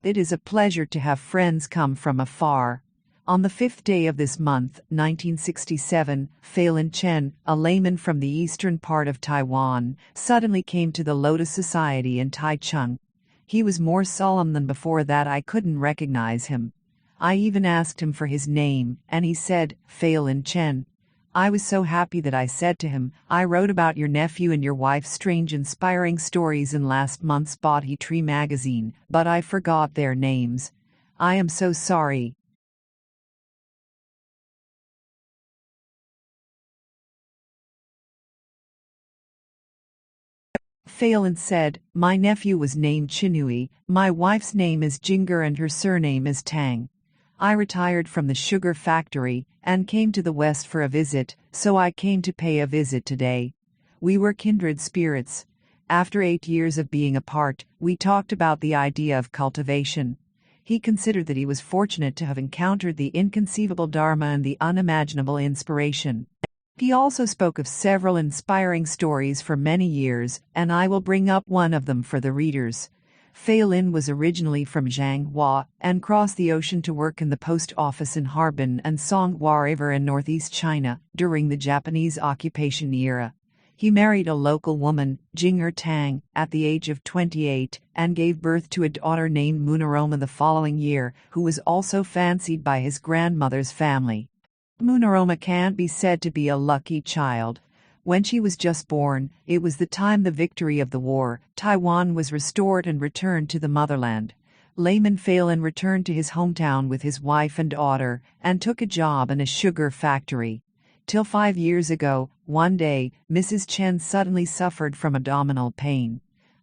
It is a pleasure to have friends come from afar. On the 5th day of this month, 1967, Phelan Chen, a layman from the eastern part of Taiwan, suddenly came to the Lotus Society in Taichung. He was more solemn than before that I couldn't recognize him. I even asked him for his name, and he said, Phelan Chen. I was so happy that I said to him, I wrote about your nephew and your wife's strange inspiring stories in last month's Body Tree magazine, but I forgot their names. I am so sorry. Phelan said, my nephew was named Chinui, my wife's name is Jinger and her surname is Tang. I retired from the sugar factory and came to the West for a visit, so I came to pay a visit today. We were kindred spirits. After 8 years of being apart, we talked about the idea of cultivation. He considered that he was fortunate to have encountered the inconceivable Dharma and the unimaginable inspiration. He also spoke of several inspiring stories for many years, and I will bring up one of them for the readers. Phelan was originally from Zhanghua and crossed the ocean to work in the post office in Harbin and Songhua River in northeast China during the Japanese occupation era. He married a local woman, Jinger Tang, at the age of 28 and gave birth to a daughter named Munaroma the following year, who was also fancied by his grandmother's family. Munaroma can't be said to be a lucky child. When she was just born, it was the time the victory of the war, Taiwan was restored and returned to the motherland. Layman Phelan returned to his hometown with his wife and daughter and took a job in a sugar factory. Till 5 years ago, one day, Mrs. Chen suddenly suffered from abdominal pain.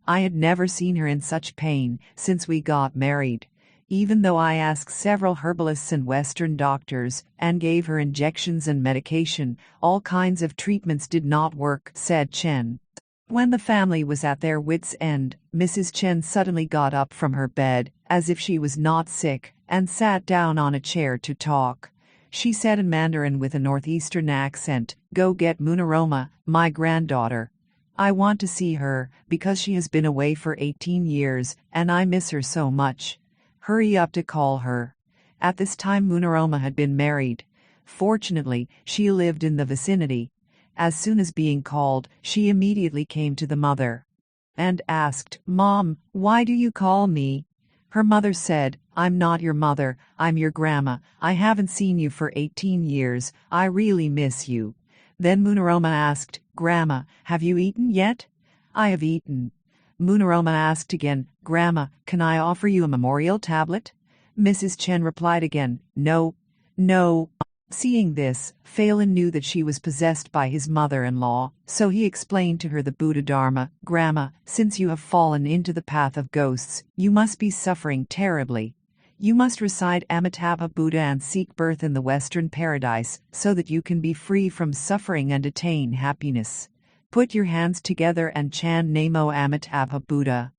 I had never seen her in such pain since we got married. Even though I asked several herbalists and Western doctors and gave her injections and medication, all kinds of treatments did not work, said Chen. When the family was at their wits' end, Mrs. Chen suddenly got up from her bed, as if she was not sick, and sat down on a chair to talk. She said in Mandarin with a northeastern accent, "Go get Munaroma, my granddaughter. I want to see her, because she has been away for 18 years, and I miss her so much. Hurry up to call her." At this time Munaroma had been married. Fortunately, she lived in the vicinity. As soon as being called, she immediately came to the mother and asked, "Mom, why do you call me?" Her mother said, "I'm not your mother, I'm your grandma. I haven't seen you for 18 years. I really miss you." Then Munaroma asked, "Grandma, have you eaten yet?" "I have eaten." Munaroma asked again, "Grandma, can I offer you a memorial tablet?" Mrs. Chen replied again, "No, no." Seeing this, Phelan knew that she was possessed by his mother-in-law, so he explained to her the Buddha Dharma. "Grandma, since you have fallen into the path of ghosts, you must be suffering terribly. You must recite Amitabha Buddha and seek birth in the Western paradise so that you can be free from suffering and attain happiness. Put your hands together and chant Namo Amitabha Buddha."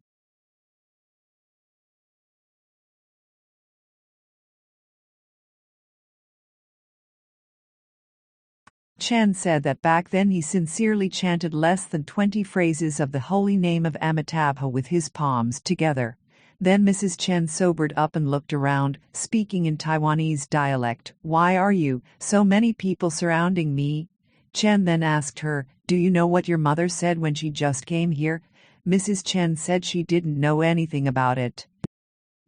Chen said that back then he sincerely chanted less than 20 phrases of the holy name of Amitabha with his palms together. Then Mrs. Chen sobered up and looked around, speaking in Taiwanese dialect. "Why are you, so many people surrounding me?" Chen then asked her, "Do you know what your mother said when she just came here?" Mrs. Chen said she didn't know anything about it.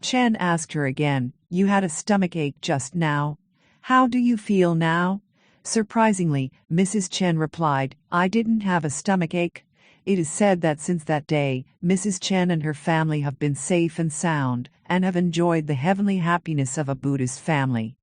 Chen asked her again, "You had a stomachache just now. How do you feel now?" Surprisingly, Mrs. Chen replied, "I didn't have a stomachache." It is said that since that day, Mrs. Chen and her family have been safe and sound, and have enjoyed the heavenly happiness of a Buddhist family.